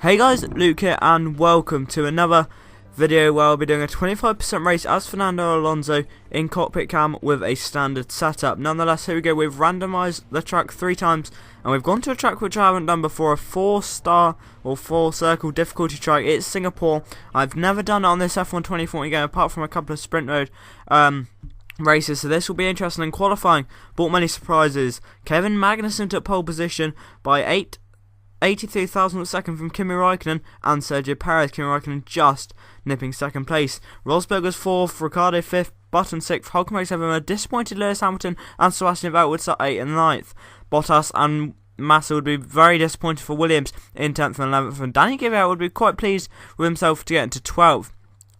Hey guys, Luke here and welcome to another video where I'll be doing a 25% race as Fernando Alonso in Cockpit cam with a standard setup. Nonetheless, here we go, we've randomised the track 3 times and we've gone to a track which I haven't done before, a 4-star or 4-circle difficulty track. It's Singapore. I've never done it on this F1 2040 game apart from a couple of sprint mode races, so this will be interesting. In qualifying, brought many surprises. Kevin Magnussen took pole position by 83 thousandths of a second from Kimi Raikkonen and Sergio Perez. Kimi Raikkonen just nipping second place. Rosberg was 4th, Ricciardo 5th, Button 6th, Hulkenberg 7th, a disappointed Lewis Hamilton and Sebastian Vettel would start 8th and 9th. Bottas and Massa would be very disappointed for Williams in 10th and 11th, and Danny Kvyat would be quite pleased with himself to get into 12th.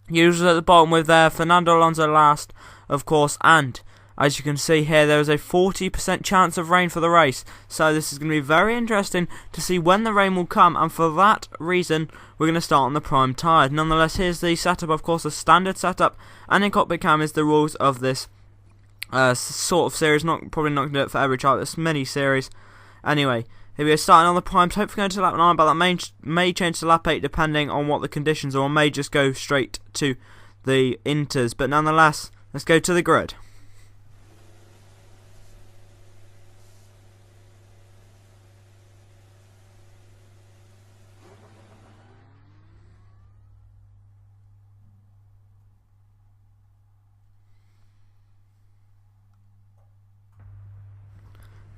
Usually at the bottom with Fernando Alonso last, of course, and as you can see here, there is a 40% chance of rain for the race, so this is going to be very interesting to see when the rain will come, and for that reason we're going to start on the prime tyre. Nonetheless, here's the setup, of course, a standard setup, and in Cockpit cam is the rules of this sort of series. Probably not going to do it for every track, this mini series. Anyway, here we are starting on the primes, hopefully going to lap 9, but that may change to lap 8 depending on what the conditions are, or may just go straight to the inters, but nonetheless, let's go to the grid.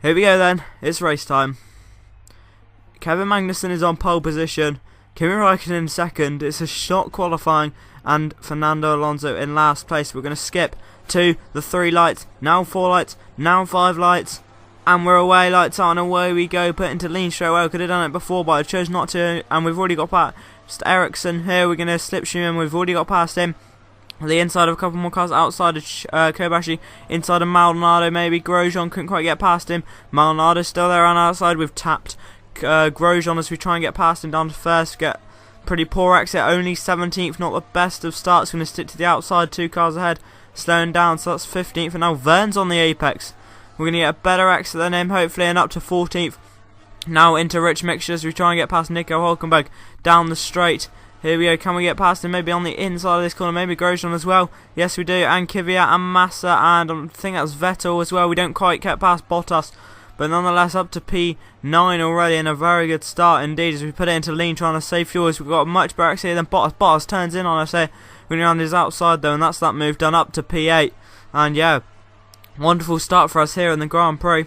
Here we go then, it's race time. Kevin Magnussen is on pole position, Kimi Raikkonen in second, it's a short qualifying, and Fernando Alonso in last place. We're going to skip to the 3 lights, now 4 lights, now 5 lights, and we're away, lights on, away we go, put into lean straight away. I could have done it before, but I chose not to, and we've already got past Ericsson here. We're going to slipstream him, we've already got past him. The inside of a couple more cars, outside of Kobayashi, inside of Maldonado maybe. Grosjean couldn't quite get past him. Maldonado's still there on outside. We've tapped Grosjean as we try and get past him down to first. Get pretty poor exit, only 17th, not the best of starts. Going to stick to the outside, 2 cars ahead, slowing down, so that's 15th. And now Vern's on the apex. We're going to get a better exit than him, hopefully, and up to 14th. Now into Rich Mixture as we try and get past Nico Hulkenberg down the straight. Here we go, can we get past him? Maybe on the inside of this corner, maybe Grosjean as well. Yes, we do, and Kvyat and Massa, and I think that's Vettel as well. We don't quite get past Bottas, but nonetheless up to P9 already, and a very good start indeed as we put it into lean, trying to save fuel. We've got a much better exit than Bottas. Bottas turns in on us here. We're going to run his outside though, and that's that move done up to P8. And yeah, wonderful start for us here in the Grand Prix.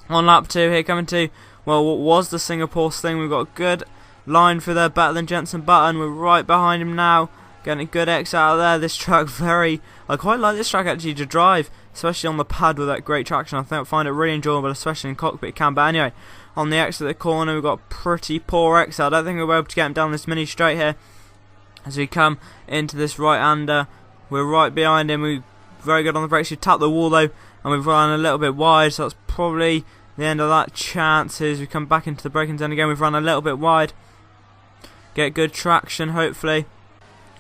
On lap 2 here, coming to, well, what was the Singapore thing. We've got a good line through there, better than Jenson Button. We're right behind him now, getting a good exit out of there. This track I quite like this track actually to drive, especially on the pad with that great traction. I find it really enjoyable, especially in Cockpit cam. But anyway, on the exit of the corner, we've got pretty poor exit. I don't think we'll be able to get him down this mini straight here as we come into this right-hander. We're right behind him. We're very good on the brakes. We tapped the wall though, and we've run a little bit wide, so that's probably the end of that chance. As we come back into the braking zone again, we've run a little bit wide. Get good traction, hopefully.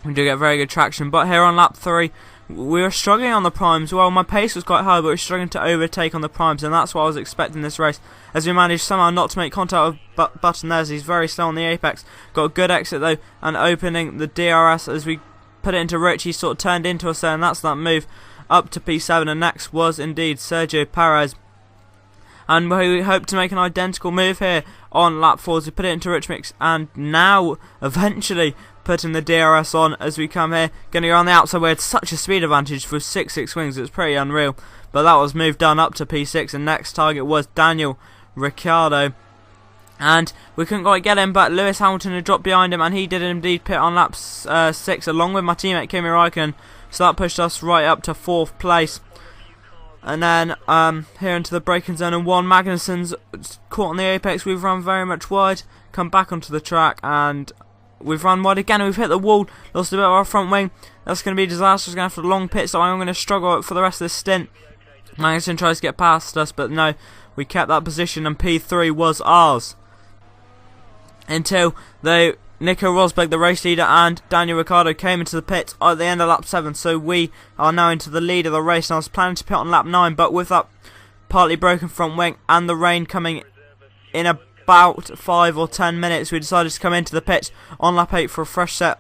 We do get very good traction, but here on lap 3, we were struggling on the primes. Well, my pace was quite high, but we were struggling to overtake on the primes, and that's what I was expecting this race, as we managed somehow not to make contact with Button there, as he's very slow on the apex. Got a good exit though, and opening the DRS as we put it into Rich. He sort of turned into us there, and that's that move up to P7, and next was indeed Sergio Perez. And we hope to make an identical move here on lap 4 as we put it into Rich Mix, and now eventually putting the DRS on as we come here, going to go on the outside. We had such a speed advantage with 6 wings, it's pretty unreal, but that was moved done up to P6, and next target was Daniel Ricciardo, and we couldn't quite get him, but Lewis Hamilton had dropped behind him, and he did indeed pit on lap 6 along with my teammate Kimi Raikkonen, so that pushed us right up to 4th place. And then here into the braking zone, and Magnussen's caught on the apex. We've run very much wide, come back onto the track, and we've run wide again, and we've hit the wall, lost a bit of our front wing. That's going to be disastrous. Going to have a long pit, so I'm going to struggle for the rest of this stint. Magnussen tries to get past us, but no, we kept that position, and P3 was ours until Nico Rosberg, the race leader, and Daniel Ricciardo came into the pit at the end of lap 7, so we are now into the lead of the race. And I was planning to pit on lap 9, but with that partly broken front wing and the rain coming in a about 5 or 10 minutes, we decided to come into the pits on lap 8 for a fresh set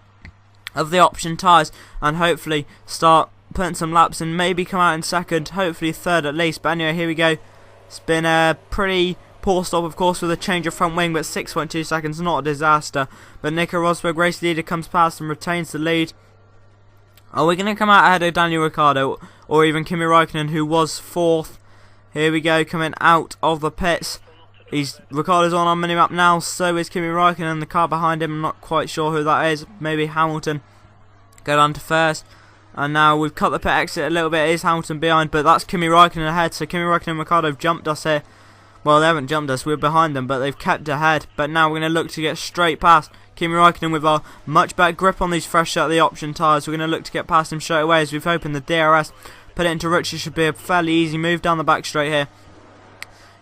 of the option tyres and hopefully start putting some laps and maybe come out in second, hopefully third at least. But anyway, here we go. It's been a pretty poor stop, of course, with a change of front wing, but 6.2 seconds, not a disaster. But Nico Rosberg, race leader, comes past and retains the lead. Are we going to come out ahead of Daniel Ricciardo or even Kimi Räikkönen, who was 4th? Here we go, coming out of the pits. Ricciardo's on our minimap now, so is Kimi Räikkönen, and the car behind him, I'm not quite sure who that is, maybe Hamilton. Go down to first, and now we've cut the pit exit a little bit. It is Hamilton behind, but that's Kimi Räikkönen ahead, so Kimi Räikkönen and Ricciardo have jumped us here. Well, they haven't jumped us, we're behind them, but they've kept ahead. But now we're going to look to get straight past Kimi Räikkönen with our much better grip on these fresh set of the option tyres. We're going to look to get past him straight away as we've opened the DRS, put it into Rich. It should be a fairly easy move down the back straight here.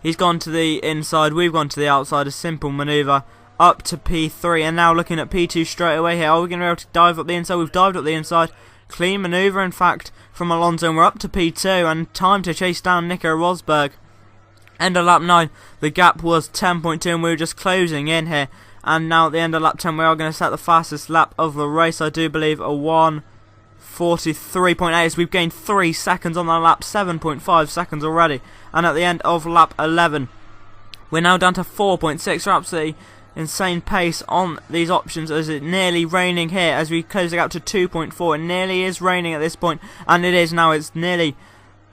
He's gone to the inside, we've gone to the outside, a simple manoeuvre up to P3, and now looking at P2 straight away here. Are we going to be able to dive up the inside? We've dived up the inside. Clean manoeuvre, in fact, from Alonso, and we're up to P2, and time to chase down Nico Rosberg. End of lap 9, the gap was 10.2, and we were just closing in here. And now at the end of lap 10, we are going to set the fastest lap of the race, I do believe, a 1:43.8, so we've gained 3 seconds on that lap, 7.5 seconds already. And at the end of lap 11, we're now down to 4.6, we're absolutely insane pace on these options, as it's nearly raining here as we close the gap to 2.4. It nearly is raining at this point, and it is now. It's nearly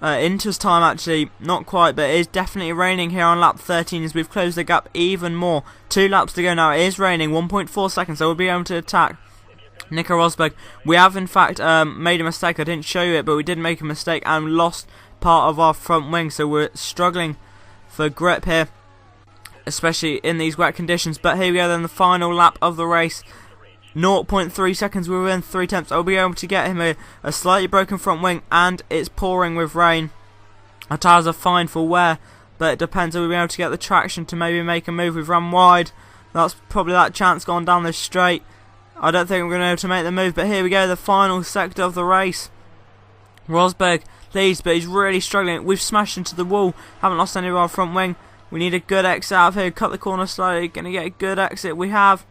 Inter's time, actually, not quite, but it is definitely raining here on lap 13 as we've closed the gap even more. 2 laps to go now. It is raining, 1.4 seconds, so we'll be able to attack Nico Rosberg. We have in fact made a mistake. I didn't show you it, but we did make a mistake and lost part of our front wing, so we're struggling for grip here, especially in these wet conditions. But here we go then, the final lap of the race. 0.3 seconds, we're within 3 tenths. I'll be able to get him a slightly broken front wing, and it's pouring with rain. Our tyres are fine for wear, but it depends. We'll be able to get the traction to maybe make a move. We've run wide. That's probably that chance gone down this straight. I don't think we're going to be able to make the move, but here we go, the final sector of the race. Rosberg leads, but he's really struggling. We've smashed into the wall, haven't lost any of our front wing. We need a good exit out of here. Cut the corner slightly, going to get a good exit. We have.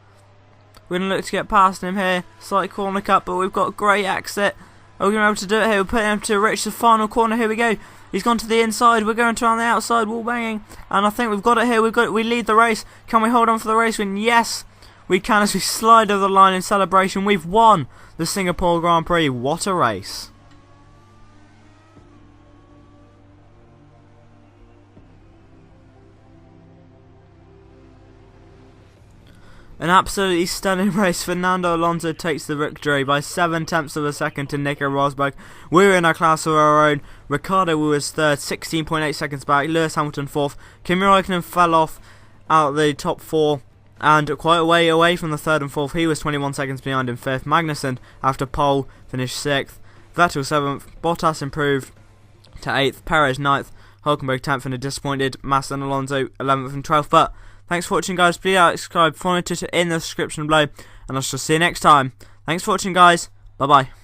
We're going to look to get past him here. Slight corner cut, but we've got a great exit. Are we going to be able to do it here? We're putting him to Rich, the final corner. Here we go. He's gone to the inside. We're going to on the outside, wall banging. And I think we've got it here. We lead the race. Can we hold on for the race win? Yes, we can, as we slide over the line in celebration. We've won the Singapore Grand Prix. What a race. An absolutely stunning race. Fernando Alonso takes the victory by 7 tenths of a second to Nico Rosberg. We're in our class of our own. Ricciardo was third, 16.8 seconds back. Lewis Hamilton fourth. Kimi Räikkönen fell off out of the top 4 and quite a way away from the third and fourth. He was 21 seconds behind in fifth. Magnussen, after pole, finished 6th. Vettel 7th. Bottas improved to 8th. Perez 9th. Hulkenberg 10th, and a disappointed Massa and Alonso 11th and 12th. But thanks for watching, guys. Please like, subscribe, follow me on Twitter in the description below, and I shall see you next time. Thanks for watching, guys. Bye bye.